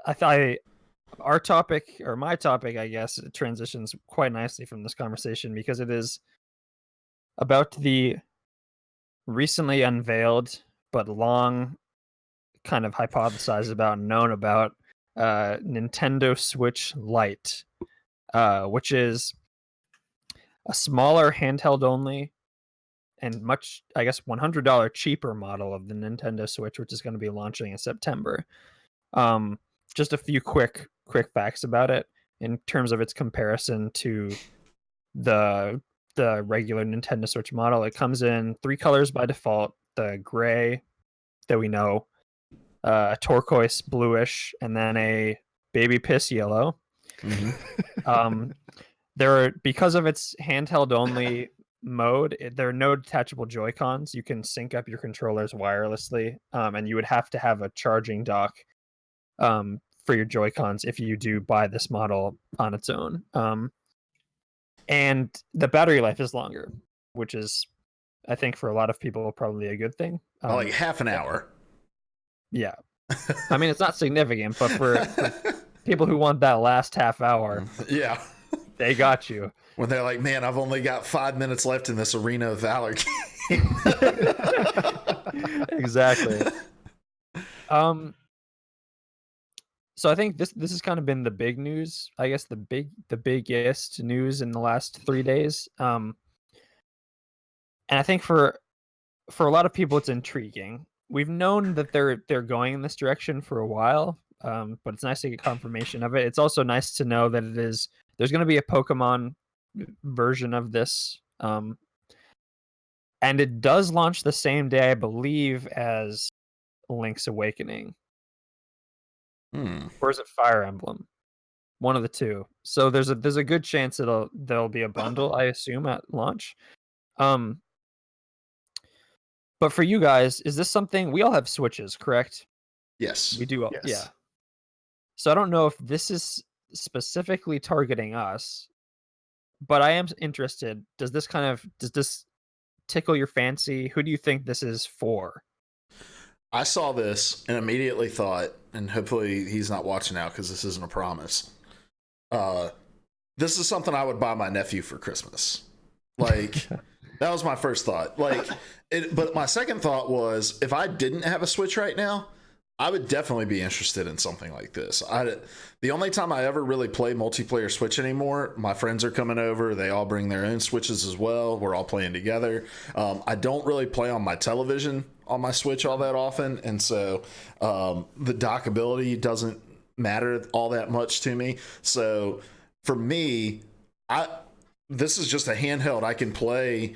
I thought our topic, or my topic, I guess, it transitions quite nicely from this conversation because it is about the recently unveiled but long kind of hypothesized about and known about Nintendo Switch Lite, which is a smaller handheld only and much, I guess, $100 cheaper model of the Nintendo Switch, which is going to be launching in September. Just a few quick facts about it in terms of its comparison to the regular Nintendo Switch model. It comes in 3 colors by default: the gray that we know, turquoise bluish, and then a baby piss yellow. Mm-hmm. Because of its handheld only mode, there are no detachable Joy-Cons. You can sync up your controllers wirelessly, and you would have to have a charging dock for your Joy-Cons if you do buy this model on its own. And the battery life is longer, which is, I think, for a lot of people, probably a good thing. Like half an hour. Yeah. I mean, it's not significant, but for people who want that last half hour, yeah, they got you. When they're like, man, I've only got 5 minutes left in this Arena of Valor game. Exactly. So I think this has kind of been the big news. I guess the biggest news in the last 3 days. And I think for a lot of people, it's intriguing. We've known that they're going in this direction for a while, but it's nice to get confirmation of it. It's also nice to know that there's going to be a Pokemon version of this, and it does launch the same day, I believe, as Link's Awakening. Or is it Fire Emblem? One of the two. So there's a good chance there'll be a bundle, I assume, at launch. But for you guys, is this something we all have Switches, correct? Yes. We do. Yes. Yeah. So I don't know if this is specifically targeting us, but I am interested. Does this tickle your fancy? Who do you think this is for? I saw this and immediately thought, and hopefully he's not watching now because this isn't a promise. This is something I would buy my nephew for Christmas. Like, that was my first thought. But my second thought was, if I didn't have a Switch right now, I would definitely be interested in something like this. The only time I ever really play multiplayer Switch anymore, my friends are coming over. They all bring their own Switches as well. We're all playing together. I don't really play on my television on my Switch all that often, and so the dockability doesn't matter all that much to me. So for me, this is just a handheld. I can play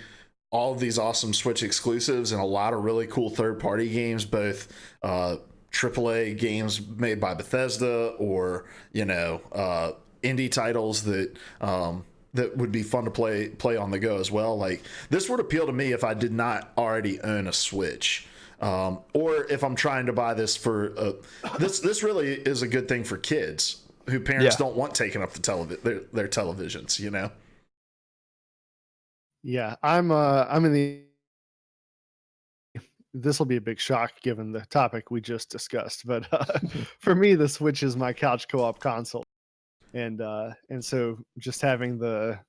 all of these awesome Switch exclusives and a lot of really cool third-party games, both AAA games made by Bethesda or indie titles that would be fun to play on the go as well. Like, this would appeal to me if I did not already own a Switch, or if I'm trying to buy this for this really is a good thing for kids who parents don't want taking up their televisions. Yeah, I'm in the. This will be a big shock given the topic we just discussed, but for me, the Switch is my couch co-op console, and so just having the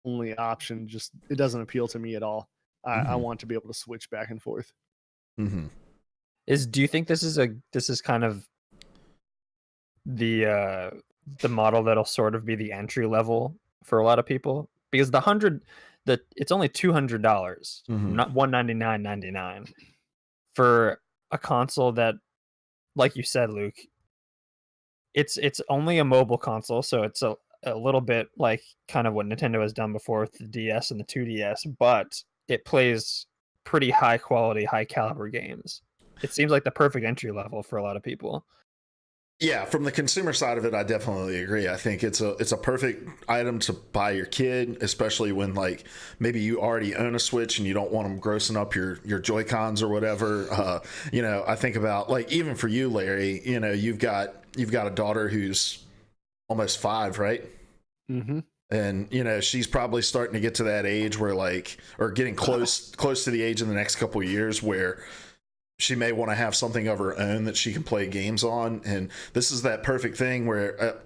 only option it doesn't appeal to me at all. I want to be able to switch back and forth. Mm-hmm. Do you think this is kind of the model that'll sort of be the entry level for a lot of people? Because it's only $200, not $199.99 for a console that, like you said, Luke, it's only a mobile console, so it's a little bit like kind of what Nintendo has done before with the DS and the 2DS, but it plays pretty high quality, high caliber games. It seems like the perfect entry level for a lot of people. Yeah, from the consumer side of it, I definitely agree. I think it's a perfect item to buy your kid, especially when like maybe you already own a Switch and you don't want them grossing up your Joy-Cons or whatever. I think about, like, even for you, Larry. You've got a daughter who's almost 5, right? Mm-hmm. And she's probably starting to get to that age where or getting close to the age in the next couple of years where she may want to have something of her own that she can play games on. And this is that perfect thing where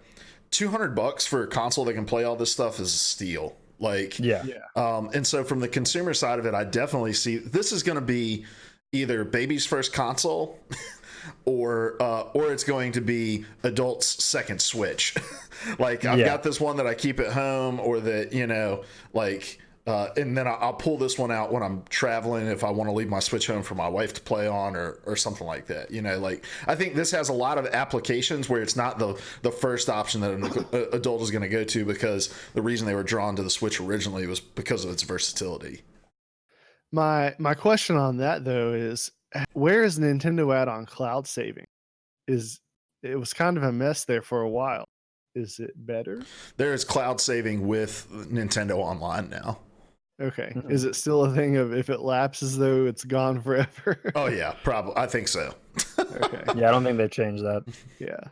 $200 for a console that can play all this stuff is a steal. Like, Yeah. And so from the consumer side of it, I definitely see this is going to be either baby's first console or it's going to be adult's second Switch. Like, I've got this one that I keep at home, or that, you know, like, and then I'll pull this one out when I'm traveling if I want to leave my Switch home for my wife to play on, or something like that. You know, like, I think this has a lot of applications where it's not the first option that an adult is going to go to, because the reason they were drawn to the Switch originally was because of its versatility. My question on that, though, is where is Nintendo at on cloud saving? It was kind of a mess there for a while. Is it better? There is cloud saving with Nintendo Online now. Okay. Mm-hmm. Is it still a thing of if it lapses, though, it's gone forever? Oh, yeah, probably. I think so. Okay. Yeah, I don't think they've changed that. Yeah.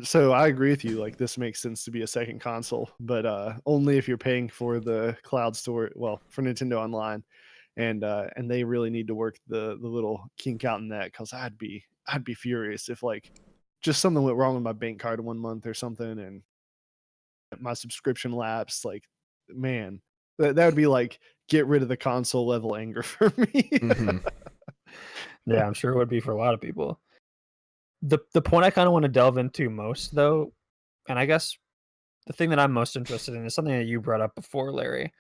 So I agree with you. Like, this makes sense to be a second console, but only if you're paying for the cloud store. Well, for Nintendo Online, and they really need to work the little kink out in that, because I'd be furious if, like, just something went wrong with my bank card 1 month or something, and my subscription lapsed. Like, man, that would be like get rid of the console level anger for me. Mm-hmm. Yeah, I'm sure it would be for a lot of people. The point I kind of want to delve into most, though, and I guess the thing that I'm most interested in is something that you brought up before, Larry.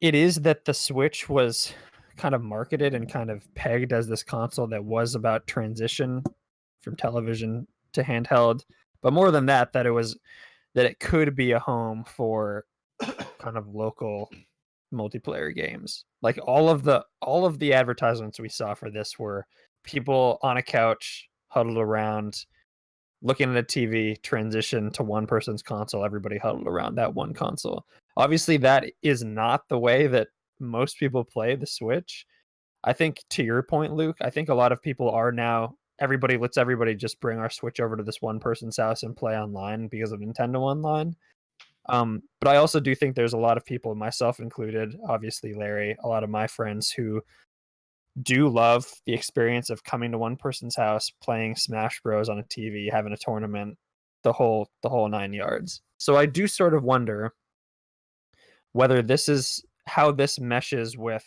It is that the Switch was kind of marketed and kind of pegged as this console that was about transition from television to handheld, but more than that, that it could be a home for kind of local multiplayer games. Like, all of the advertisements we saw for this were people on a couch huddled around looking at a TV, transition to one person's console, everybody huddled around that one console. Obviously, that is not the way that most people play the Switch. I think, to your point, Luke, I think a lot of people are now, lets everybody just bring our Switch over to this one person's house and play online because of Nintendo Online. But I also do think there's a lot of people, myself included, obviously Larry, a lot of my friends, who do love the experience of coming to one person's house, playing Smash Bros on a TV, having a tournament, the whole 9 yards. So I do sort of wonder whether this is how this meshes with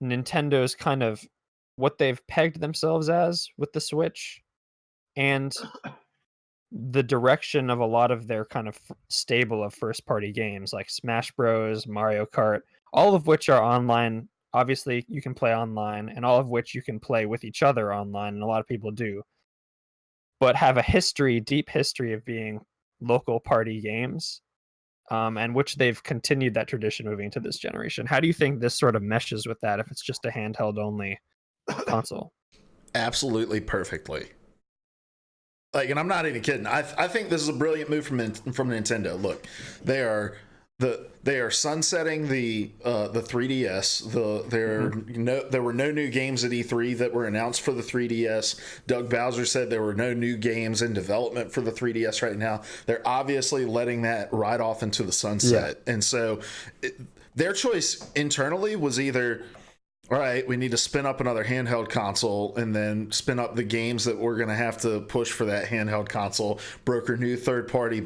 Nintendo's kind of what they've pegged themselves as with the Switch, and the direction of a lot of their kind of stable of first party games like Smash Bros, Mario Kart, all of which are online. Obviously, you can play online, and all of which you can play with each other online, and a lot of people do, but have a deep history of being local party games, and which they've continued that tradition moving into this generation. How do you think this sort of meshes with that if it's just a handheld-only console? Absolutely perfectly. Like, and I'm not even kidding. I think this is a brilliant move from Nintendo. Look, they are sunsetting the 3DS. There were no new games at E3 that were announced for the 3DS. Doug Bowser said there were no new games in development for the 3DS right now. They're obviously letting that ride off into the sunset. Yeah. And so their choice internally was either, all right, we need to spin up another handheld console and then spin up the games that we're going to have to push for that handheld console, broker new third-party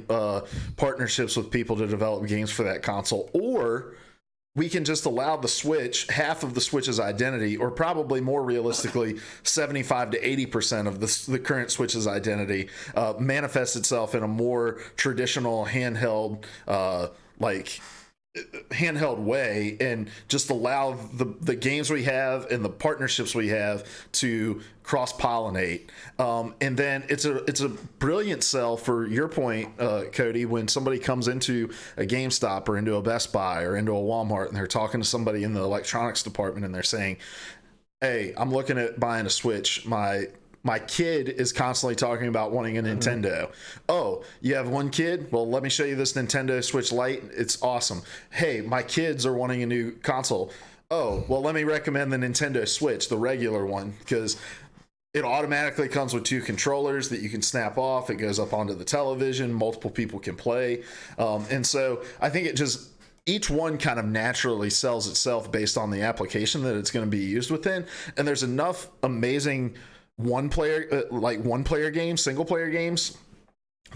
partnerships with people to develop games for that console, or we can just allow the Switch, half of the Switch's identity, or probably more realistically, 75 to 80% of the current Switch's identity, manifest itself in a more traditional handheld, handheld way, and just allow the games we have and the partnerships we have to cross-pollinate. And then it's a brilliant sell, for your point, Cody, when somebody comes into a GameStop or into a Best Buy or into a Walmart and they're talking to somebody in the electronics department and they're saying, hey, I'm looking at buying a Switch. My kid is constantly talking about wanting a Nintendo. Oh, you have one kid? Well, let me show you this Nintendo Switch Lite. It's awesome. Hey, my kids are wanting a new console. Oh, well, let me recommend the Nintendo Switch, the regular one, because it automatically comes with 2 controllers that you can snap off. It goes up onto the television. Multiple people can play. And so I think it just each one kind of naturally sells itself based on the application that it's going to be used within. And there's enough amazing one player games, single player games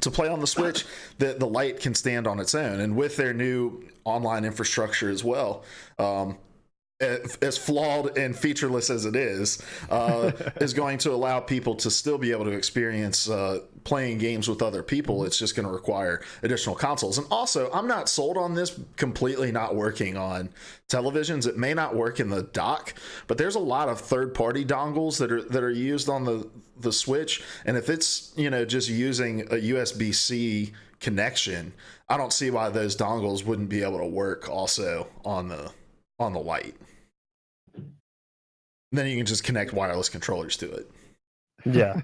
to play on the Switch that the Lite can stand on its own. And with their new online infrastructure as well, as flawed and featureless as it is going to allow people to still be able to experience playing games with other people. It's just going to require additional consoles. And also, I'm not sold on this completely not working on televisions. It may not work in the dock, but there's a lot of third-party dongles that are used on the Switch. And if it's, you know, just using a USB-C connection, I don't see why those dongles wouldn't be able to work also on the Lite. Then you can just connect wireless controllers to it. Yeah.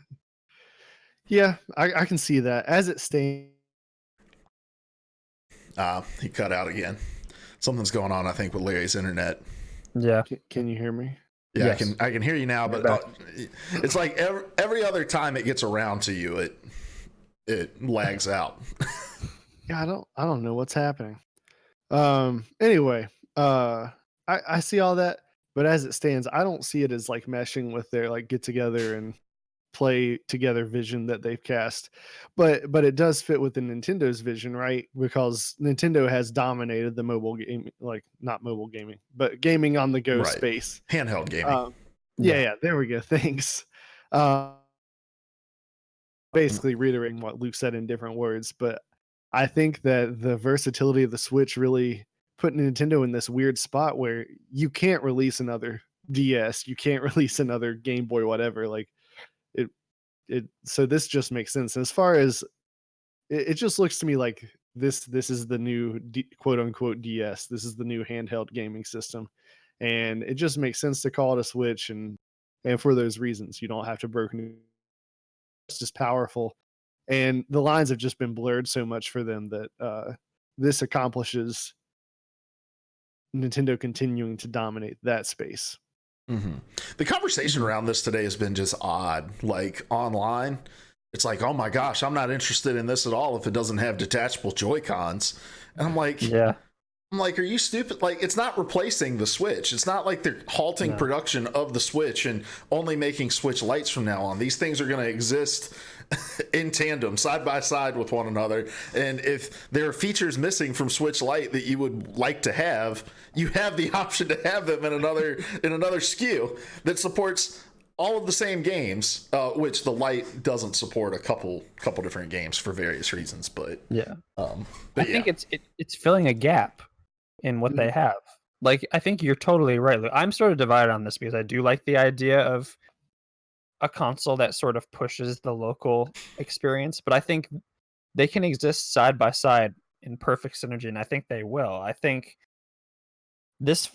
Yeah, I can see that. As it stands, He cut out again. Something's going on, I think, with Larry's internet. Yeah. can you hear me? Yeah, Yes. I can hear you now, but it's like every other time it gets around to you, it lags out. Yeah, I don't know what's happening. Anyway, I see all that, but as it stands, I don't see it as like meshing with their like get together and play together vision that they've cast. But it does fit within Nintendo's vision, right? Because Nintendo has dominated the mobile game, like not mobile gaming, but gaming on the go Right. space. Handheld gaming. Yeah, there we go. Thanks. Basically reiterating what Luke said in different words, but I think that the versatility of the Switch really put Nintendo in this weird spot where you can't release another DS, you can't release another Game Boy, whatever. Like it. So this just makes sense. And as far as it just looks to me like this is the new quote unquote DS. This is the new handheld gaming system, and it just makes sense to call it a Switch. And for those reasons, you don't have to broken. It's just powerful, and the lines have just been blurred so much for them that this accomplishes Nintendo continuing to dominate that space. Mm-hmm. The conversation around this today has been just odd. Like online, it's like, oh my gosh, I'm not interested in this at all if it doesn't have detachable Joy-Cons. And I'm like, are you stupid? Like, it's not replacing the Switch. It's not like they're halting production of the Switch and only making Switch Lites from now on. These things are going to exist in tandem, side by side with one another. And if there are features missing from Switch Lite that you would like to have, you have the option to have them in another SKU that supports all of the same games, which the Lite doesn't support a couple different games for various reasons. But I think it's filling a gap in what they have. Like, I think you're totally right. I'm sort of divided on this because I do like the idea of a console that sort of pushes the local experience, but I think they can exist side by side in perfect synergy, and I think they will. I think this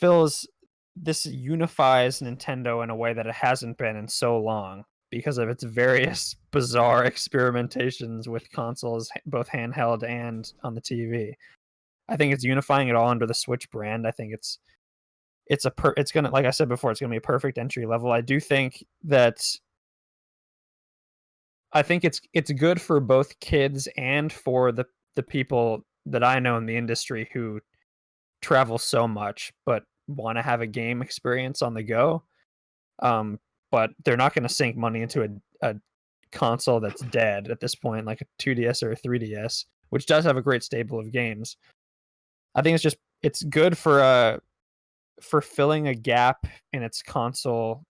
unifies Nintendo in a way that it hasn't been in so long because of its various bizarre experimentations with consoles, both handheld and on the TV. I think it's unifying it all under the Switch brand. I think it's gonna, like I said before, it's gonna be a perfect entry level. I do think that it's good for both kids and for the people that I know in the industry who travel so much but want to have a game experience on the go. But they're not going to sink money into a console that's dead at this point, like a 2DS or a 3DS, which does have a great stable of games. I think it's good for filling a gap in its console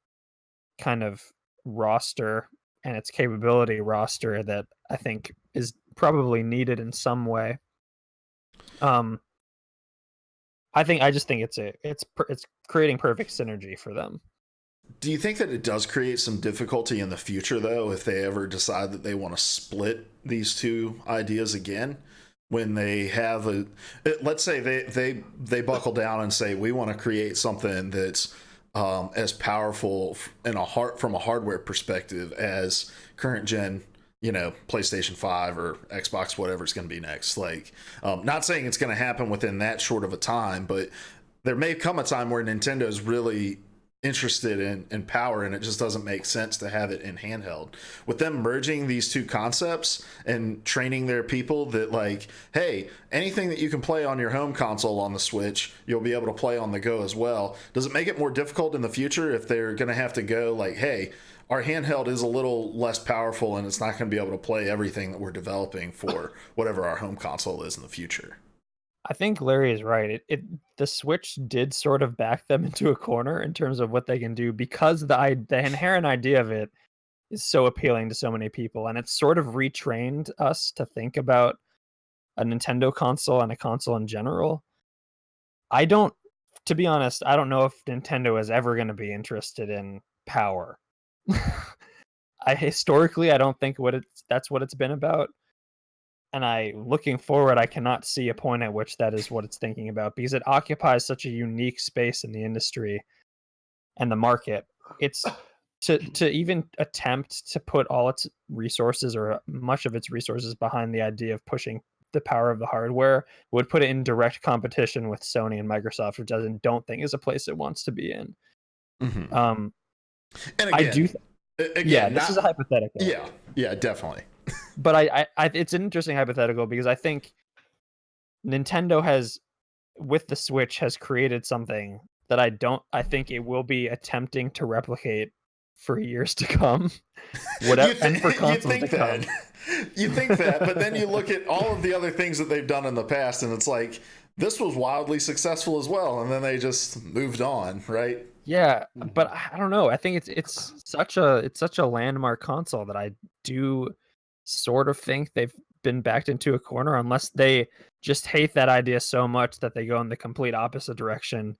kind of roster and its capability roster that I think is probably needed in some way. I just think it's creating perfect synergy for them. Do you think that it does create some difficulty in the future, though, if they ever decide that they want to split these two ideas again? When they have let's say they buckle down and say, we want to create something that's as powerful from a hardware perspective as current gen, PlayStation 5 or Xbox, whatever it's going to be next. Like, not saying it's going to happen within that short of a time, but there may come a time where Nintendo's really interested in power, and it just doesn't make sense to have it in handheld. With them merging these two concepts and training their people that, like, hey, anything that you can play on your home console on the Switch, you'll be able to play on the go as well. Does it make it more difficult in the future if they're going to have to go like, hey, our handheld is a little less powerful and it's not going to be able to play everything that we're developing for whatever our home console is in the future? I think Larry is right. The Switch did sort of back them into a corner in terms of what they can do, because the inherent idea of it is so appealing to so many people, and it's sort of retrained us to think about a Nintendo console and a console in general. To be honest, I don't know if Nintendo is ever going to be interested in power. Historically, I don't think that's what it's been about. And looking forward, I cannot see a point at which that is what it's thinking about, because it occupies such a unique space in the industry and the market. It's to even attempt to put all its resources, or much of its resources, behind the idea of pushing the power of the hardware would put it in direct competition with Sony and Microsoft, which I don't think is a place it wants to be in. Mm-hmm. And again, I do. Again, this is a hypothetical. Yeah, definitely. But I it's an interesting hypothetical, because I think Nintendo has, with the Switch, has created something that I think it will be attempting to replicate for years to come. And for consoles to come. You think that, but then you look at all of the other things that they've done in the past, and it's like, this was wildly successful as well, and then they just moved on, right? Yeah, but I don't know. I think it's such a landmark console that I do sort of think they've been backed into a corner, unless they just hate that idea so much that they go in the complete opposite direction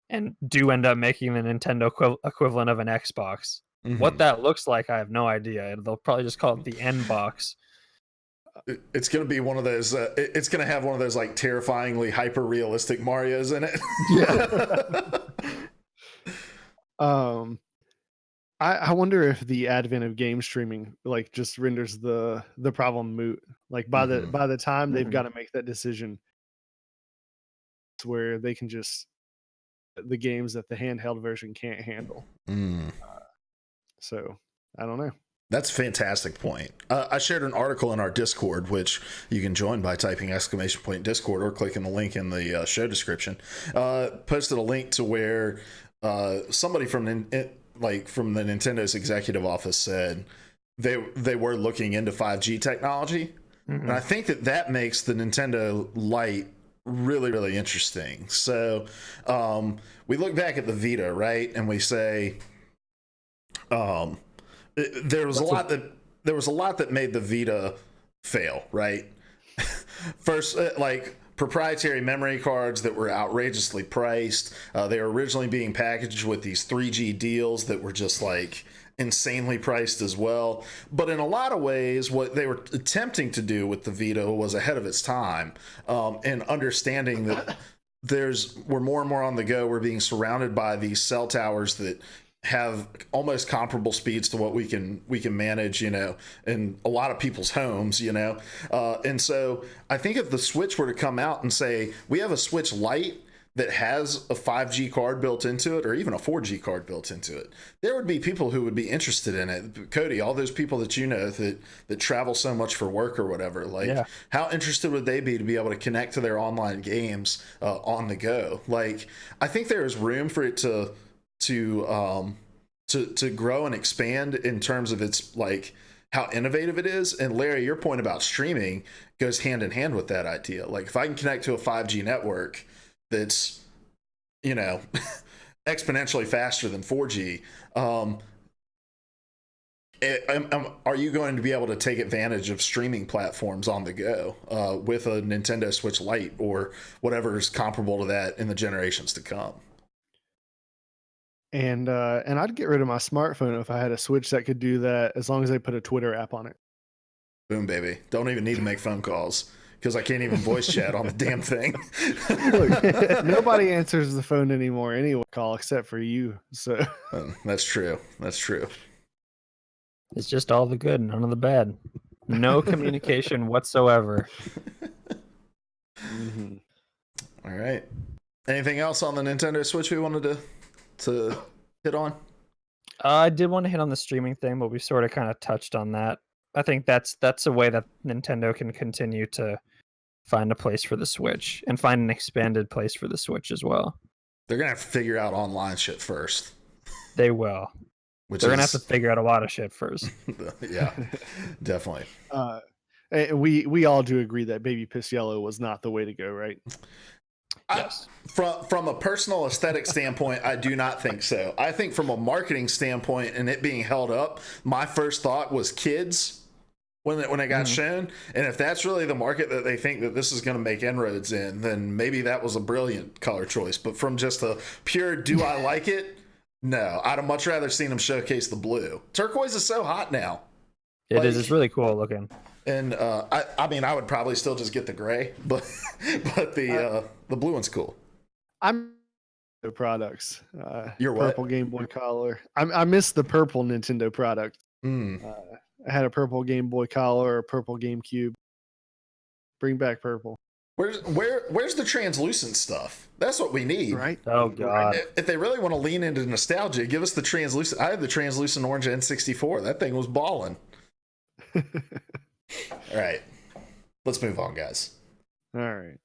and do end up making the Nintendo equivalent of an Xbox. Mm-hmm. What that looks like, I have no idea. They'll probably just call it the N box. It's going to be one of those, it's going to have one of those like terrifyingly hyper realistic Marios in it. Yeah. I wonder if the advent of game streaming like just renders the problem moot. Like by the time they've got to make that decision, it's where they can just the games that the handheld version can't handle. So I don't know. That's a fantastic point. I shared an article in our Discord, which you can join by typing !Discord or clicking the link in the show description. Posted a link to where somebody from the Nintendo's executive office said they were looking into 5G technology. And I think that makes the Nintendo Lite really, really interesting. So we look back at the Vita, right? And we say there was a lot that made the Vita fail, right? First, like proprietary memory cards that were outrageously priced. They were originally being packaged with these 3G deals that were just like insanely priced as well. But in a lot of ways, what they were attempting to do with the Vita was ahead of its time, and understanding that we're more and more on the go. We're being surrounded by these cell towers that have almost comparable speeds to what we can manage, in a lot of people's homes, and so I think if the Switch were to come out and say, we have a Switch Lite that has a 5G card built into it, or even a 4G card built into it, there would be people who would be interested in it. Cody, all those people that that travel so much for work or whatever, how interested would they be to be able to connect to their online games on the go? Like, I think there is room for it to grow and expand in terms of its like how innovative it is. And Larry, your point about streaming goes hand in hand with that idea. Like, if I can connect to a 5G network that's exponentially faster than 4G, are you going to be able to take advantage of streaming platforms on the go with a Nintendo Switch Lite or whatever is comparable to that in the generations to come? And I'd get rid of my smartphone if I had a Switch that could do that, as long as they put a Twitter app on it. Boom, baby. Don't even need to make phone calls, because I can't even voice chat on the damn thing. Look, nobody answers the phone anymore anyway, call except for you. So that's true. It's just all the good, none of the bad. No communication whatsoever. All right. Anything else on the Nintendo Switch we wanted to hit on? I did want to hit on the streaming thing, but we sort of kind of touched on that. I think that's a way that Nintendo can continue to find a place for the Switch and find an expanded place for the Switch as well. They're gonna have to figure out online shit first. They will. They're gonna have to figure out a lot of shit first. Yeah, definitely. We all do agree that Baby Piss Yellow was not the way to go, right? Yes. From a personal aesthetic standpoint, I do not think so. I think from a marketing standpoint and it being held up, my first thought was kids when it got shown. And if that's really the market that they think that this is going to make inroads in, then maybe that was a brilliant color choice. But from just a pure do I like it? No, I'd have much rather seen them showcase the blue. Turquoise is so hot now. It is. It's really cool looking. And I mean, I would probably still just get the gray, but the blue one's cool. I'm the products. You're what? Purple Game Boy Color. I miss the purple Nintendo product. I had a purple Game Boy Color, a purple GameCube. Bring back purple. Where's the translucent stuff? That's what we need. Right? Oh god. If they really want to lean into nostalgia, give us the translucent. I had the translucent orange N64. That thing was balling. All right. Let's move on, guys. All right.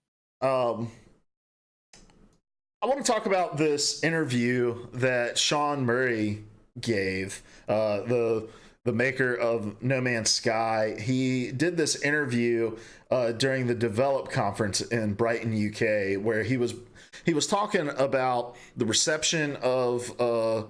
I want to talk about this interview that Sean Murray gave, the maker of No Man's Sky. He did this interview during the Develop conference in Brighton, UK, where he was talking about the reception of No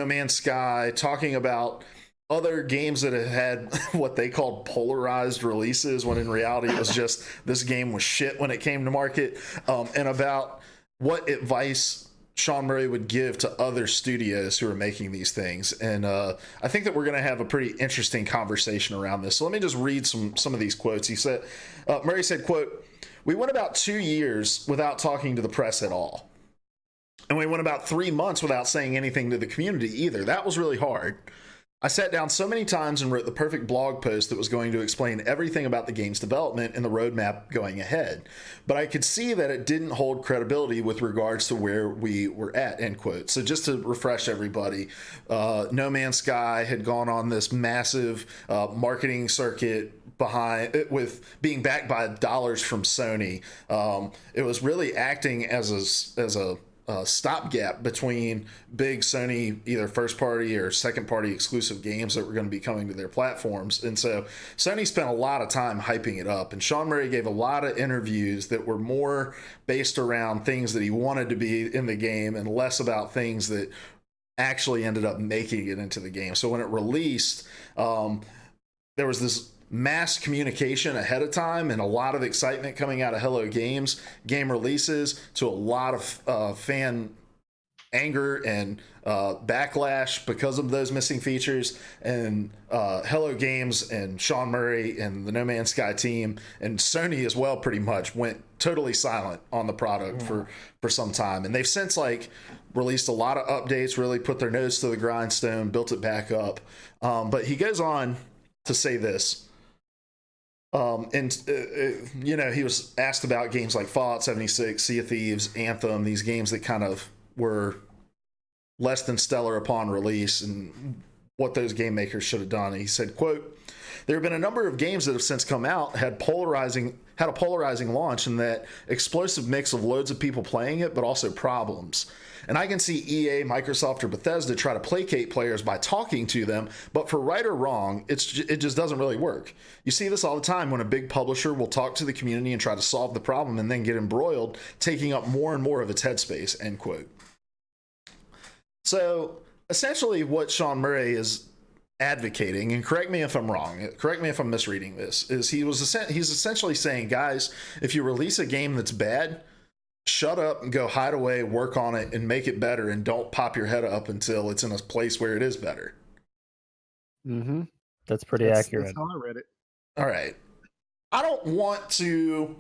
Man's Sky, talking about other games that had what they called polarized releases, when in reality it was just this game was shit when it came to market, and about what advice Sean Murray would give to other studios who are making these things. And I think that we're going to have a pretty interesting conversation around this. So let me just read some of these quotes. He said, Murray said, quote, "We went about 2 years without talking to the press at all. And we went about 3 months without saying anything to the community either. That was really hard. I sat down so many times and wrote the perfect blog post that was going to explain everything about the game's development and the roadmap going ahead. But I could see that it didn't hold credibility with regards to where we were at," end quote. So just to refresh everybody, No Man's Sky had gone on this massive marketing circuit behind it, with being backed by dollars from Sony. It was really acting as a stopgap between big Sony either first party or second party exclusive games that were going to be coming to their platforms. And so Sony spent a lot of time hyping it up, and Sean Murray gave a lot of interviews that were more based around things that he wanted to be in the game and less about things that actually ended up making it into the game. So when it released, there was this mass communication ahead of time and a lot of excitement coming out of Hello Games game releases, to a lot of fan anger and backlash because of those missing features. And Hello Games and Sean Murray and the No Man's Sky team and Sony as well pretty much went totally silent on the product for some time. And they've since released a lot of updates, really put their nose to the grindstone, built it back up. But he goes on to say this. He was asked about games like Fallout 76, Sea of Thieves, Anthem, these games that kind of were less than stellar upon release, and what those game makers should have done. And he said, quote, "There have been a number of games that have since come out, had a polarizing launch, and that explosive mix of loads of people playing it, but also problems. And I can see EA, Microsoft, or Bethesda try to placate players by talking to them, but for right or wrong, it just doesn't really work. You see this all the time when a big publisher will talk to the community and try to solve the problem and then get embroiled, taking up more and more of its headspace," end quote. So essentially what Sean Murray is advocating, and correct me if I'm wrong, correct me if I'm misreading this, is he's essentially saying, guys, if you release a game that's bad, shut up and go hide away, work on it, and make it better, and don't pop your head up until it's in a place where it is better. Mm-hmm. That's pretty accurate. That's how I read it. All right. I don't want to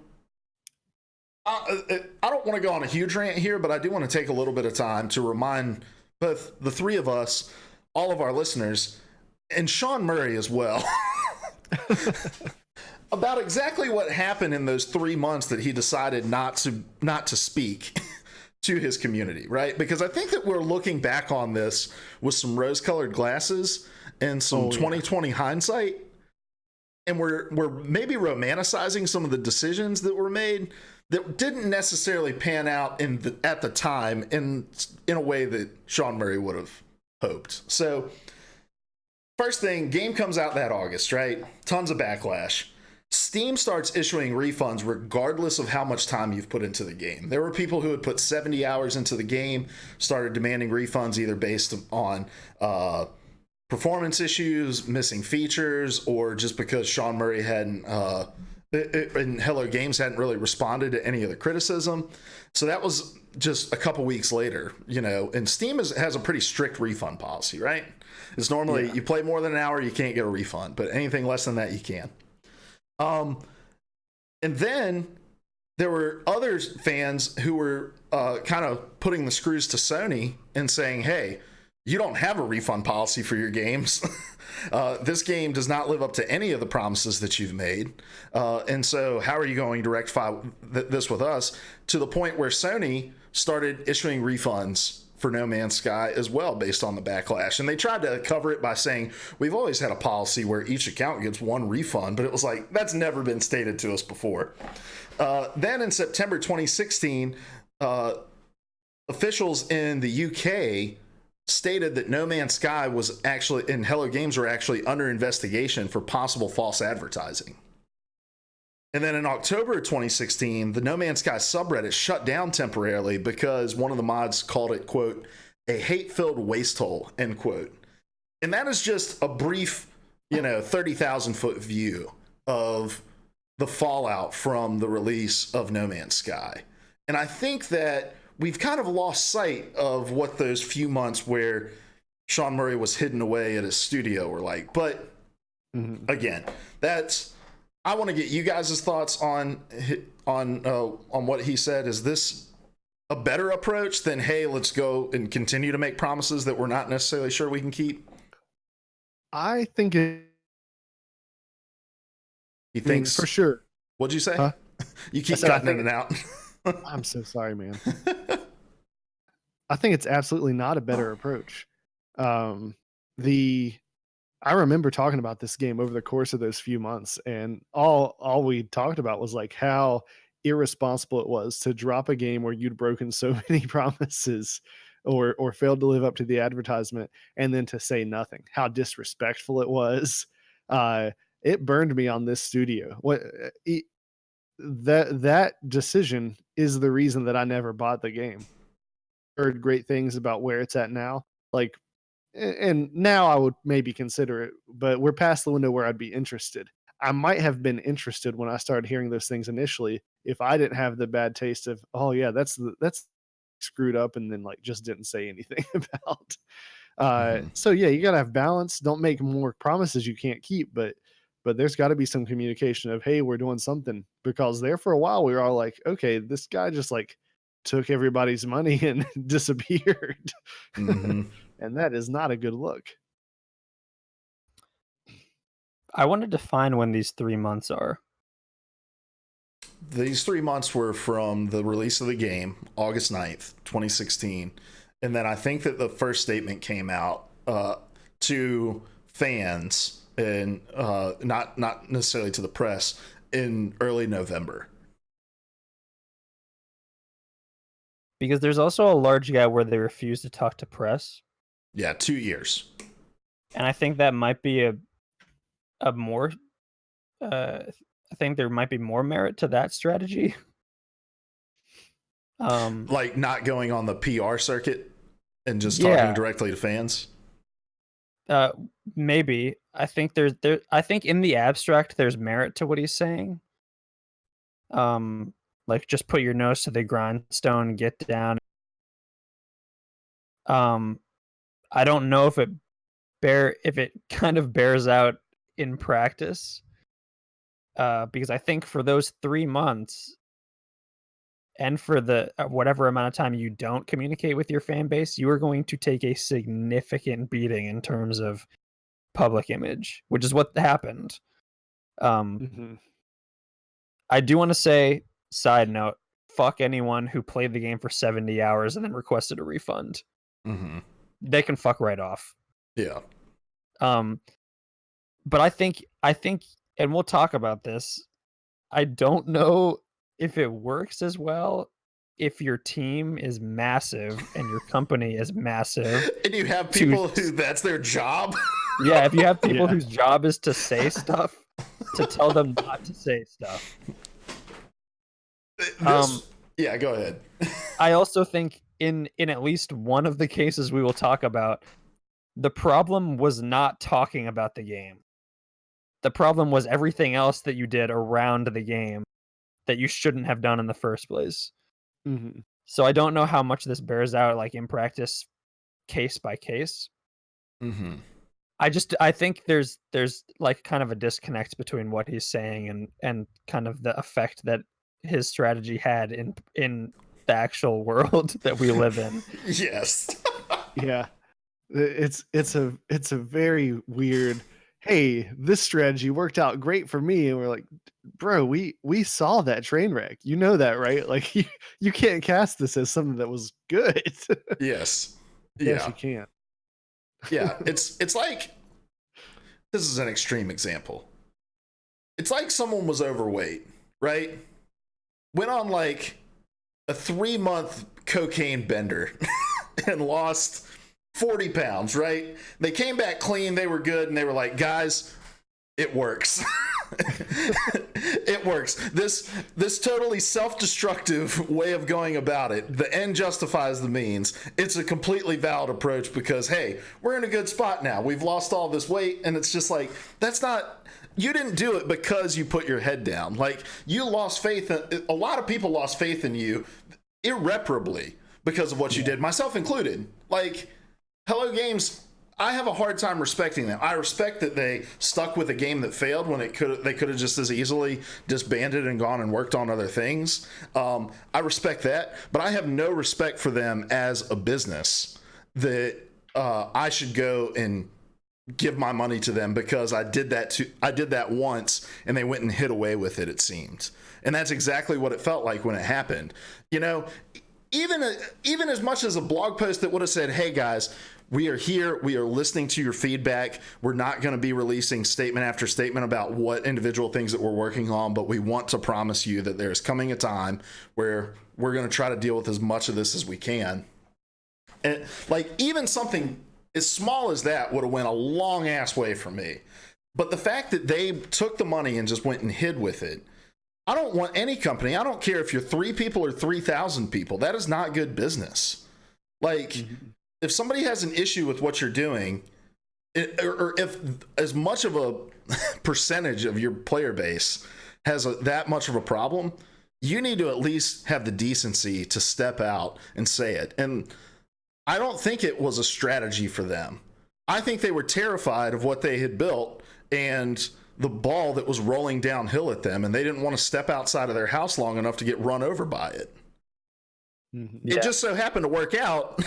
go on a huge rant here, but I do want to take a little bit of time to remind both the three of us, all of our listeners, and Sean Murray as well, about exactly what happened in those 3 months that he decided not to speak to his community, right? Because I think that we're looking back on this with some rose-colored glasses and some 2020 hindsight, and we're maybe romanticizing some of the decisions that were made that didn't necessarily pan out at the time in a way that Sean Murray would have hoped. So first thing, game comes out that August, right? Tons of backlash. Steam starts issuing refunds regardless of how much time you've put into the game. There were people who had put 70 hours into the game, started demanding refunds either based on performance issues, missing features, or just because Sean Murray hadn't and Hello Games hadn't really responded to any of the criticism. So that was just a couple weeks later, you know, and Steam has a pretty strict refund policy, right? It's normally you play more than an hour, you can't get a refund, but anything less than that, you can. And then there were other fans who were kind of putting the screws to Sony and saying, hey, you don't have a refund policy for your games. This game does not live up to any of the promises that you've made. And so how are you going to rectify this with us? To the point where Sony started issuing refunds for No Man's Sky as well, based on the backlash. And they tried to cover it by saying, we've always had a policy where each account gets one refund, but it was like, that's never been stated to us before. Then in September 2016, officials in the UK stated that No Man's Sky was actually, and Hello Games were actually under investigation for possible false advertising. And then in October 2016, the No Man's Sky subreddit shut down temporarily because one of the mods called it, quote, a hate-filled waste hole, end quote. And that is just a brief, 30,000 foot view of the fallout from the release of No Man's Sky. And I think that we've kind of lost sight of what those few months where Sean Murray was hidden away at his studio were like. But again, I want to get you guys' thoughts on what he said. Is this a better approach than, hey, let's go and continue to make promises that we're not necessarily sure we can keep? I think He thinks for sure. What'd you say? Huh? You keep cutting in and out. I'm so sorry, man. I think it's absolutely not a better approach. I remember talking about this game over the course of those few months, and all we talked about was like how irresponsible it was to drop a game where you'd broken so many promises or failed to live up to the advertisement, and then to say nothing. How disrespectful it was. It burned me on this studio. That decision is the reason that I never bought the game. Heard great things about where it's at now. Like, and now I would maybe consider it, but we're past the window where I'd be interested. I might have been interested when I started hearing those things initially if I didn't have the bad taste of, oh yeah, that's screwed up, and then like just didn't say anything about. So yeah, you gotta have balance. Don't make more promises you can't keep, but there's got to be some communication of, hey, we're doing something, because there for a while we were all like, okay, this guy just like took everybody's money and disappeared. And that is not a good look. I want to define when these 3 months are. These 3 months were from the release of the game, August 9th, 2016. And then I think that the first statement came out to fans, and not necessarily to the press, in early November. Because there's also a large gap where they refuse to talk to press. Yeah, 2 years. And I think that might be a more I think there might be more merit to that strategy. Like not going on the PR circuit and just talking directly to fans. Maybe. I think I think in the abstract there's merit to what he's saying. Like just put your nose to the grindstone, get down. I don't know if it kind of bears out in practice. Because I think for those 3 months, and for the whatever amount of time you don't communicate with your fan base, you are going to take a significant beating in terms of public image, which is what happened. I do want to say, side note, fuck anyone who played the game for 70 hours and then requested a refund. Mm-hmm. They can fuck right off. Yeah. But I think, and we'll talk about this. I don't know if it works as well if your team is massive and your company is massive. And you have people who that's their job. Yeah, if you have people whose job is to say stuff, to tell them not to say stuff. Yeah, go ahead. I also think in at least one of the cases we will talk about, the problem was not talking about the game. The problem was everything else that you did around the game that you shouldn't have done in the first place. Mm-hmm. So I don't know how much this bears out, like in practice, case by case. Mm-hmm. I think there's like kind of a disconnect between what he's saying and kind of the effect that his strategy had in the actual world that we live in. Yes. Yeah, it's a very weird. Hey, this strategy worked out great for me, and we're like, bro, we saw that train wreck. You know that, right? Like you can't cast this as something that was good. Yes. Yes, Yeah. you can. Yeah. It's like, this is an extreme example. It's like someone was overweight, right? Went on like a 3-month cocaine bender and lost 40 pounds, right? They came back clean, they were good, and they were like, guys, it works. It works. This totally self-destructive way of going about it, the end justifies the means. It's a completely valid approach because, hey, we're in a good spot now. We've lost all this weight, and it's just like, that's not... You didn't do it because you put your head down. Like, you lost faith. A lot of people lost faith in you irreparably because of what you did, myself included. Like, Hello Games, I have a hard time respecting them. I respect that they stuck with a game that failed when they could have just as easily disbanded and gone and worked on other things. I respect that, but I have no respect for them as a business that I should go and give my money to them because I did that once and they went and hid away with it, it seemed. And that's exactly what it felt like when it happened. You know, even as much as a blog post that would have said, hey guys, we are here, we are listening to your feedback, we're not going to be releasing statement after statement about what individual things that we're working on, but we want to promise you that there's coming a time where we're going to try to deal with as much of this as we can. And like, even something as small as that would have went a long ass way for me. But the fact that they took the money and just went and hid with it, I don't want any company, I don't care if you're 3 people or 3,000 people, that is not good business. Like, if somebody has an issue with what you're doing, or if as much of a percentage of your player base has that much of a problem, you need to at least have the decency to step out and say it. And I don't think it was a strategy for them. I think they were terrified of what they had built and the ball that was rolling downhill at them, and they didn't want to step outside of their house long enough to get run over by it. Mm-hmm. It just so happened to work out,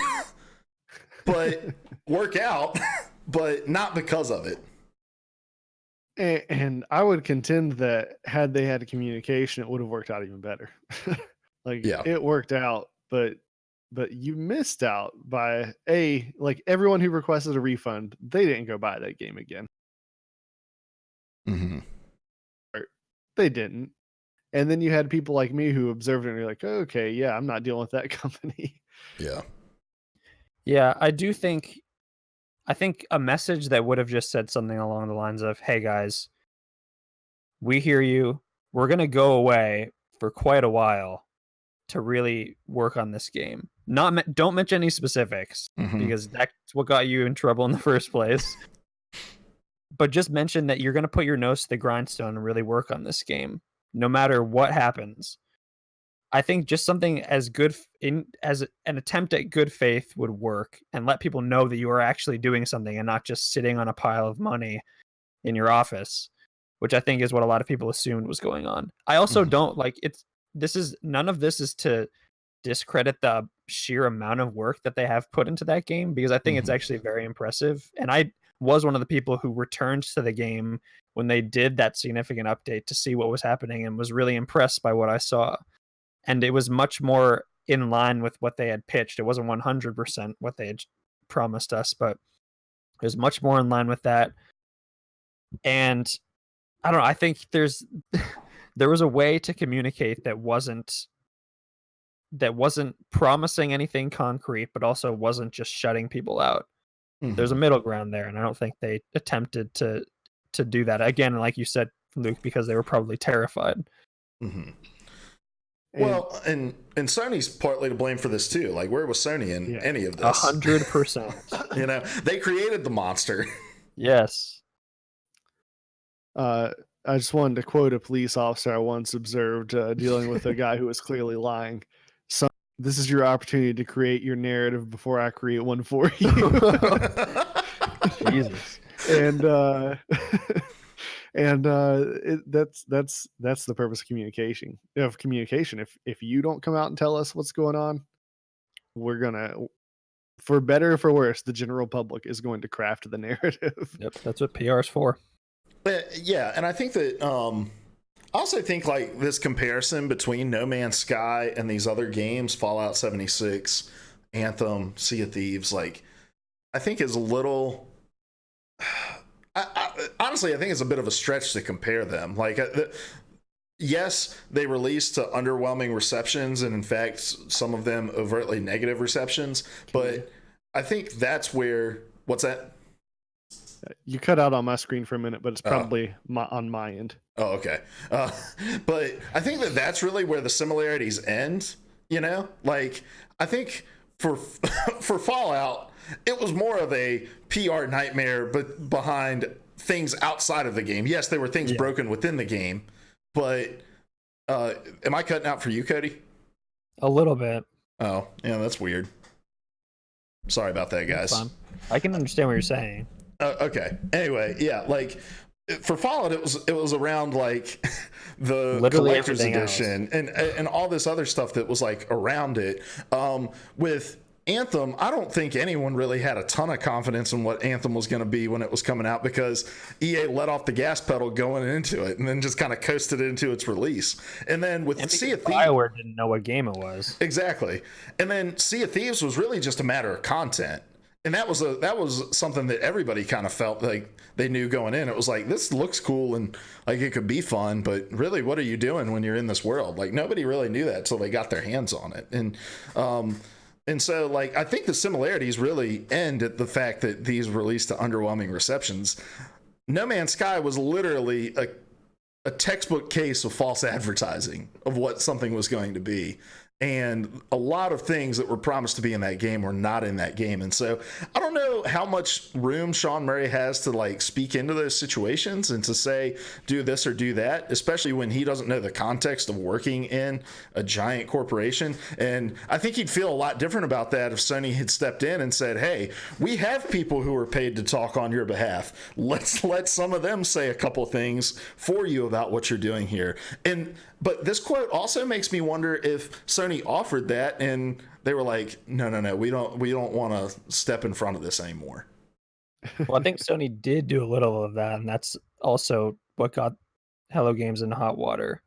but not because of it. And I would contend that had they had a communication, it would have worked out even better. It worked out, but you missed out by like everyone who requested a refund, they didn't go buy that game again. Mm-hmm. They didn't. And then you had people like me who observed it and you're like, oh, okay, yeah, I'm not dealing with that company. Yeah. Yeah, I think a message that would have just said something along the lines of, hey guys, we hear you. We're going to go away for quite a while to really work on this game. Don't mention any specifics, because that's what got you in trouble in the first place. But just mention that you're going to put your nose to the grindstone and really work on this game, no matter what happens. I think just something as good as an attempt at good faith would work, and let people know that you are actually doing something and not just sitting on a pile of money in your office, which I think is what a lot of people assumed was going on. I also don't like none of this is to discredit the sheer amount of work that they have put into that game, because I think it's actually very impressive. And I was one of the people who returned to the game when they did that significant update to see what was happening and was really impressed by what I saw. and it was much more in line with what they had pitched. It wasn't 100% what they had promised us, but it was much more in line with that. And I don't know, I think there was a way to communicate that wasn't promising anything concrete, but also wasn't just shutting people out. There's a middle ground there, and I don't think they attempted to do that. Again, like you said, Luke, because they were probably terrified. Mm-hmm. Well, and Sony's partly to blame for this too. Like, where was Sony in any of this? 100%. You know, they created the monster. Yes. I just wanted to quote a police officer I once observed dealing with a guy who was clearly lying. So this is your opportunity to create your narrative before I create one for you. Jesus. And that's the purpose of communication. If you don't come out and tell us what's going on, we're gonna, for better or for worse, the general public is going to craft the narrative. Yep, that's what PR is for. Yeah, and I think that I also think like this comparison between No Man's Sky and these other games, Fallout 76, Anthem, Sea of Thieves, like I think is a little. Honestly, I think it's a bit of a stretch to compare them. Like, yes, they released to underwhelming receptions, and in fact, some of them overtly negative receptions. But I think that's where. What's that? You cut out on my screen for a minute, but it's probably on my end. Oh, okay. But I think that's really where the similarities end. You know, like I think for Fallout, it was more of a PR nightmare, but behind things outside of the game. Yes, there were things broken within the game, but am I cutting out for you, Cody? A little bit. Oh, yeah, that's weird. Sorry about that, guys. I can understand what you're saying. Okay. Anyway, yeah, like for Fallout, it was around like the Literally collector's edition and all this other stuff that was like around it. With Anthem, I don't think anyone really had a ton of confidence in what Anthem was going to be when it was coming out, because EA let off the gas pedal going into it and then just kind of coasted into its release. And then with Sea of Thieves, BioWare didn't know what game it was. Exactly. And then Sea of Thieves was really just a matter of content. And that was something that everybody kind of felt like they knew going in. It was like, this looks cool and like it could be fun, but really, what are you doing when you're in this world? Like, nobody really knew that until they got their hands on it. And so, like, I think the similarities really end at the fact that these released to underwhelming receptions. No Man's Sky was literally a textbook case of false advertising of what something was going to be. And a lot of things that were promised to be in that game were not in that game. And so I don't know how much room Sean Murray has to like speak into those situations and to say, do this or do that, especially when he doesn't know the context of working in a giant corporation. And I think he'd feel a lot different about that if Sony had stepped in and said, hey, we have people who are paid to talk on your behalf. Let's let some of them say a couple things for you about what you're doing here. But this quote also makes me wonder if Sony offered that and they were like, no, we don't want to step in front of this anymore. Well, I think Sony did do a little of that, and that's also what got Hello Games in hot water.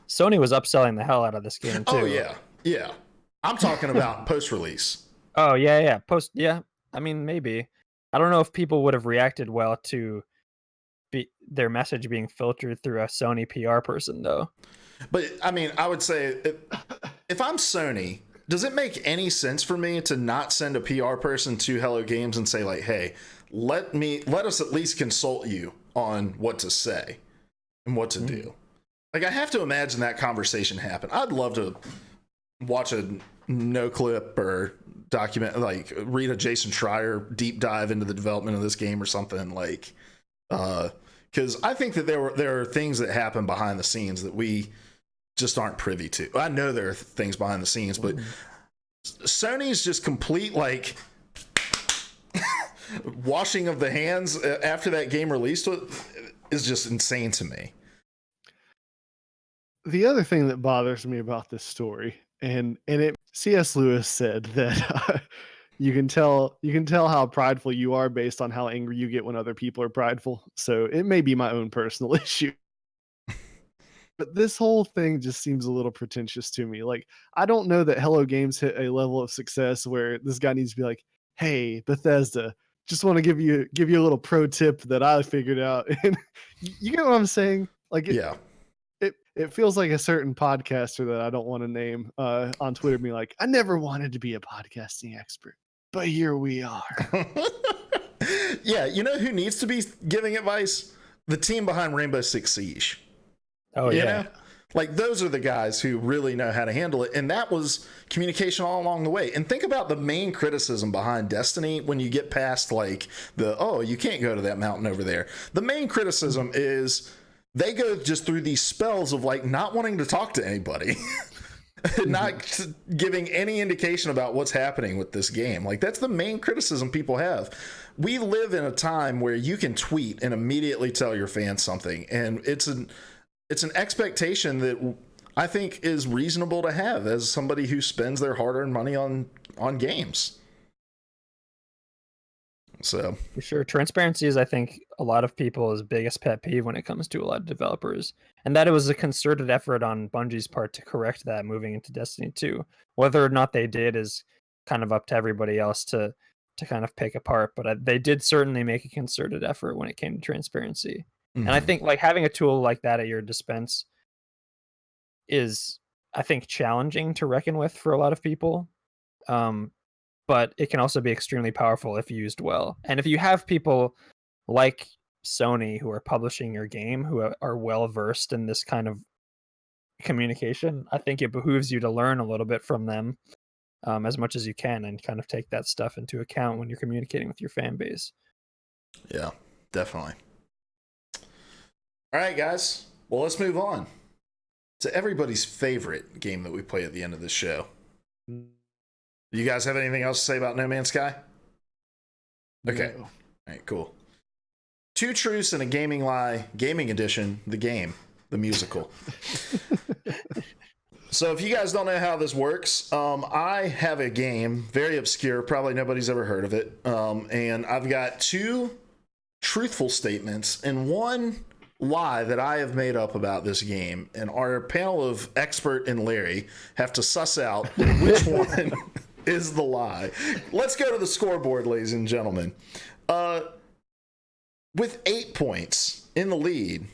Sony was upselling the hell out of this game too. Oh yeah. I'm talking about post-release. Oh yeah. I mean, maybe. I don't know if people would have reacted well to their message being filtered through a Sony PR person, though. But I mean, I would say if I'm Sony, does it make any sense for me to not send a PR person to Hello Games and say like, hey, let us at least consult you on what to say and what to do? Like, I have to imagine that conversation happen. I'd love to watch a no clip or document, like read a Jason Schreier deep dive into the development of this game or something, like because I think that there are things that happen behind the scenes that we just aren't privy to. I know there are things behind the scenes, but Sony's just complete like washing of the hands after that game released is just insane to me. The other thing that bothers me about this story, and C.S. Lewis said that you can tell how prideful you are based on how angry you get when other people are prideful. So it may be my own personal issue. But this whole thing just seems a little pretentious to me. Like, I don't know that Hello Games hit a level of success where this guy needs to be like, "Hey, Bethesda, just want to give you a little pro tip that I figured out." And you get what I'm saying? Like, Yeah. It feels like a certain podcaster that I don't want to name on Twitter being like, "I never wanted to be a podcasting expert, but here we are." Yeah, you know who needs to be giving advice? The team behind Rainbow Six Siege. Oh, You yeah. know? Like, those are the guys who really know how to handle it. And that was communication all along the way. And think about the main criticism behind Destiny when you get past, like, you can't go to that mountain over there. The main criticism is they go just through these spells of, like, not wanting to talk to anybody. Not giving any indication about what's happening with this game. Like, that's the main criticism people have. We live in a time where you can tweet and immediately tell your fans something. And it's an expectation that I think is reasonable to have as somebody who spends their hard-earned money on games. So For sure. Transparency is, I think, a lot of people's biggest pet peeve when it comes to a lot of developers. And that it was a concerted effort on Bungie's part to correct that moving into Destiny 2. Whether or not they did is kind of up to everybody else to kind of pick apart. But they did certainly make a concerted effort when it came to transparency. And I think like having a tool like that at your dispense is, I think, challenging to reckon with for a lot of people. But it can also be extremely powerful if used well. And if you have people like Sony who are publishing your game, who are well versed in this kind of communication, I think it behooves you to learn a little bit from them as much as you can and kind of take that stuff into account when you're communicating with your fan base. Yeah, definitely. All right, guys. Well, let's move on to everybody's favorite game that we play at the end of this show. You guys have anything else to say about No Man's Sky? Okay. No. All right, cool. Two Truths and a Gaming Lie, Gaming Edition, the game, the musical. So if you guys don't know how this works, I have a game, very obscure, probably nobody's ever heard of it, and I've got two truthful statements and one lie that I have made up about this game, and our panel of expert and Larry have to suss out which one is the lie. Let's go to the scoreboard, ladies and gentlemen. With 8 points in the lead,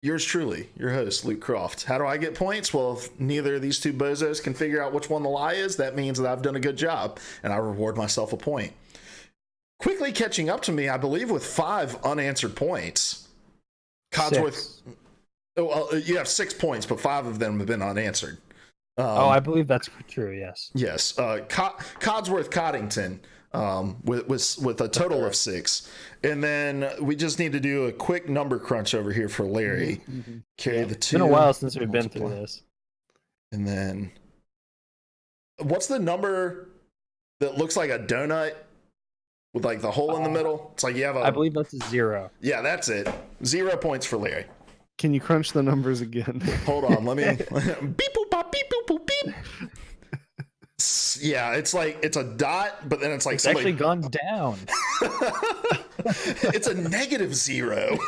yours truly, your host, Luke Croft. How do I get points? Well, if neither of these two bozos can figure out which one the lie is, that means that I've done a good job, and I reward myself a point. Quickly catching up to me, I believe, with 5 unanswered points. Codsworth. Well, you have 6 points, but 5 of them have been unanswered. I believe that's true. Yes. Yes. Codsworth Coddington with a total of 6, and then we just need to do a quick number crunch over here for Larry. Carry the 2. It's been a while since we've been through this. And then, what's the number that looks like a donut with like the hole in the middle? It's like you have a. I believe that's a 0. Yeah, that's it. 0 points for Larry. Can you crunch the numbers again? Hold on, let me. Beep boop pop beep boop boop beep. Yeah, it's like it's a dot, but then it's like actually gone down. It's a -0.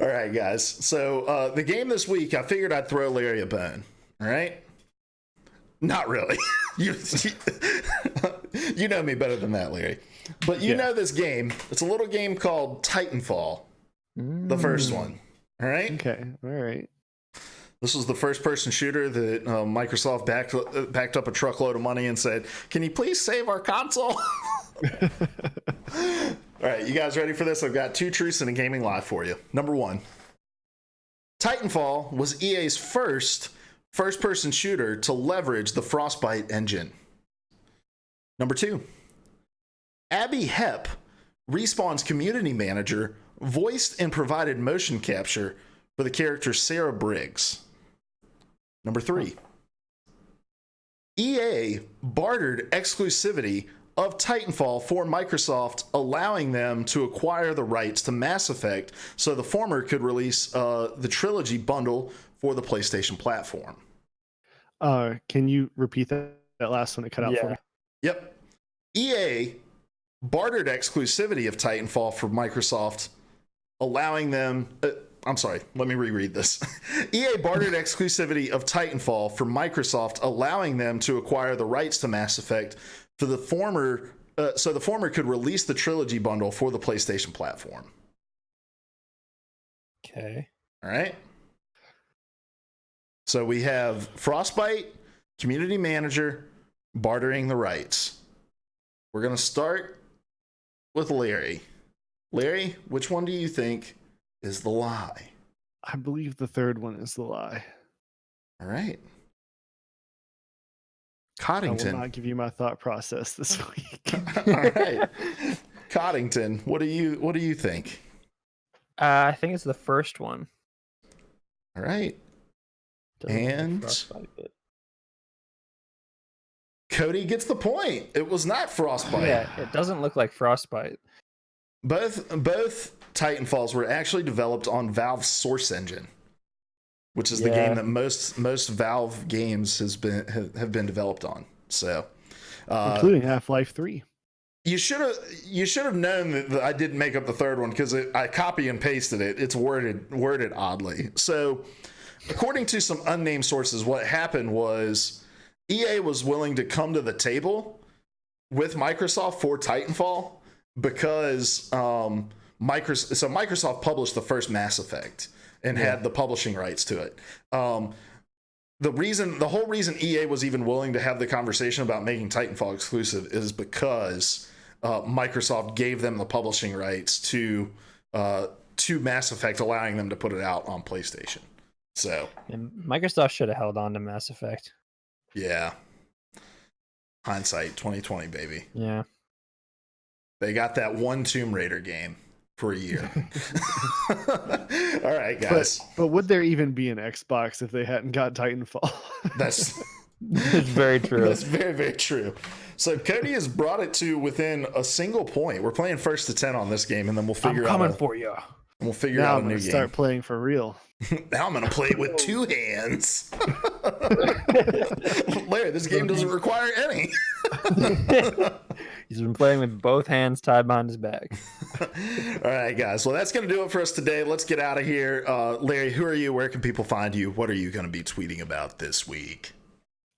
All right, guys. So the game this week, I figured I'd throw Larry a bone. All right. Not really. You know me better than that, Larry. But you know this game. It's a little game called Titanfall. The first one. All right. Okay. All right. This was the first-person shooter that Microsoft backed up a truckload of money and said, "Can you please save our console?" All right, you guys ready for this? I've got 2 truths and a gaming lie for you. Number 1, Titanfall was EA's first-person shooter to leverage the Frostbite engine. Number 2, Abby Hepp, Respawn's community manager, voiced and provided motion capture for the character Sarah Briggs. Number 3, EA bartered exclusivity of Titanfall for Microsoft, allowing them to acquire the rights to Mass Effect so the former could release the trilogy bundle for the PlayStation platform. Can you repeat that last one? It cut out for me. Yep. EA bartered exclusivity of Titanfall for Microsoft, allowing them I'm sorry, let me reread this. EA bartered exclusivity of Titanfall for Microsoft, allowing them to acquire the rights to Mass Effect for the former, so the former could release the trilogy bundle for the PlayStation platform. Okay. All right. So we have Frostbite, community manager, bartering the rights. We're going to start with Larry. Larry, which one do you think is the lie? I believe the third one is the lie. All right. I Coddington. will not give you my thought process this week. All right. Coddington, what do you think? I think it's the first one. All right. Doesn't look like And Frostbite, but- Cody gets the point. It was not Frostbite. Yeah, it doesn't look like Frostbite. Both Titanfalls were actually developed on Valve's Source Engine, which is the game that most Valve games have been developed on. So, including Half-Life 3. You should have known that I didn't make up the third one because I copy and pasted it. It's worded oddly. So, according to some unnamed sources, what happened was EA was willing to come to the table with Microsoft for Titanfall because Microsoft published the first Mass Effect and had the publishing rights to it. The whole reason EA was even willing to have the conversation about making Titanfall exclusive is because Microsoft gave them the publishing rights to Mass Effect, allowing them to put it out on PlayStation. So, and Microsoft should have held on to Mass Effect. Yeah. Hindsight 2020, baby. Yeah. They got that one Tomb Raider game for a year. All right, guys. But would there even be an Xbox if they hadn't got Titanfall? That's very true. That's very, very true. So Cody has brought it to within a single point. We're playing first to 10 on this game, and then we'll figure I'm coming for you. We'll figure now out I'm a new gonna game. start playing for real. Now I'm going to play it with two hands. Larry, this game doesn't require any. He's been playing with both hands tied behind his back. All right, guys. Well, that's going to do it for us today. Let's get out of here. Larry, who are you? Where can people find you? What are you going to be tweeting about this week?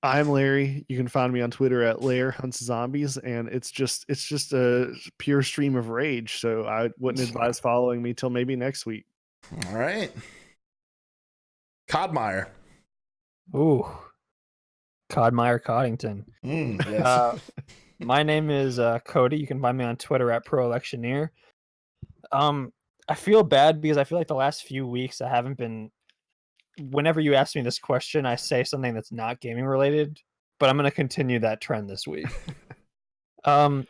I'm Larry. You can find me on Twitter at Lair Hunts Zombies, and it's just a pure stream of rage. So I wouldn't advise following me till maybe next week. All right. Codmeyer. Ooh. Codmeyer Coddington. Yes. My name is Cody. You can find me on Twitter at ProElectioneer. I feel bad because I feel like the last few weeks I haven't been. Whenever you ask me this question, I say something that's not gaming related, but I'm going to continue that trend this week. I'm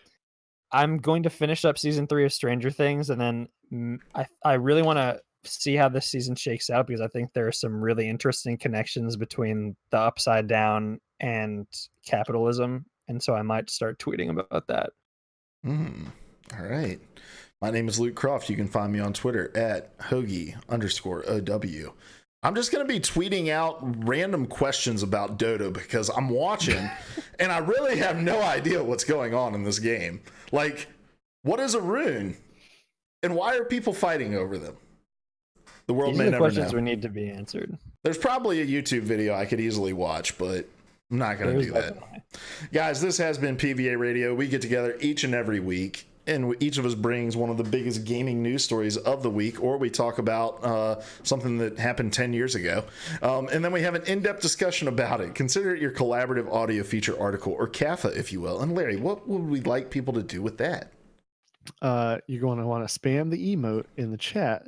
going to finish up season 3 of Stranger Things, and then I really want to see how this season shakes out because I think there are some really interesting connections between the Upside Down and capitalism, and so I might start tweeting about that. All right. My name is Luke Croft. You can find me on Twitter at Hoagie_OW. I'm just going to be tweeting out random questions about Dota because I'm watching and I really have no idea what's going on in this game. Like, what is a rune? And why are people fighting over them? The world These may are the never questions know. we need to be answered. There's probably a YouTube video I could easily watch, but I'm not going to do that. Guys, this has been PvA Radio. We get together each and every week, and each of us brings one of the biggest gaming news stories of the week, or we talk about something that happened 10 years ago. And then we have an in-depth discussion about it. Consider it your collaborative audio feature article, or CAFA, if you will. And Larry, what would we like people to do with that? You're going to want to spam the emote in the chat.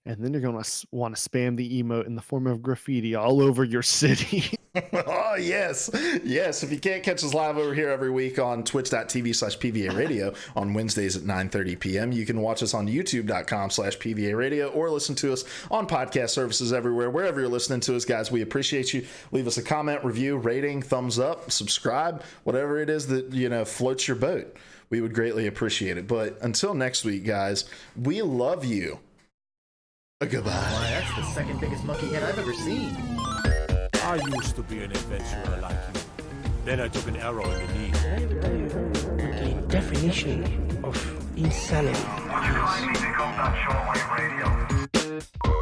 And then you're going to want to spam the emote in the form of graffiti all over your city. Oh, yes. Yes. If you can't catch us live over here every week on twitch.tv/PVA Radio on Wednesdays at 9:30 p.m., you can watch us on youtube.com/PVA Radio or listen to us on podcast services everywhere. Wherever you're listening to us, guys, we appreciate you. Leave us a comment, review, rating, thumbs up, subscribe, whatever it is that, floats your boat. We would greatly appreciate it. But until next week, guys, we love you. Goodbye. Why, that's the second biggest monkey head I've ever seen. I used to be an adventurer like you. Then I took an arrow in the knee. The definition of insanity. Would you kindly pick up that shortwave radio? Bye.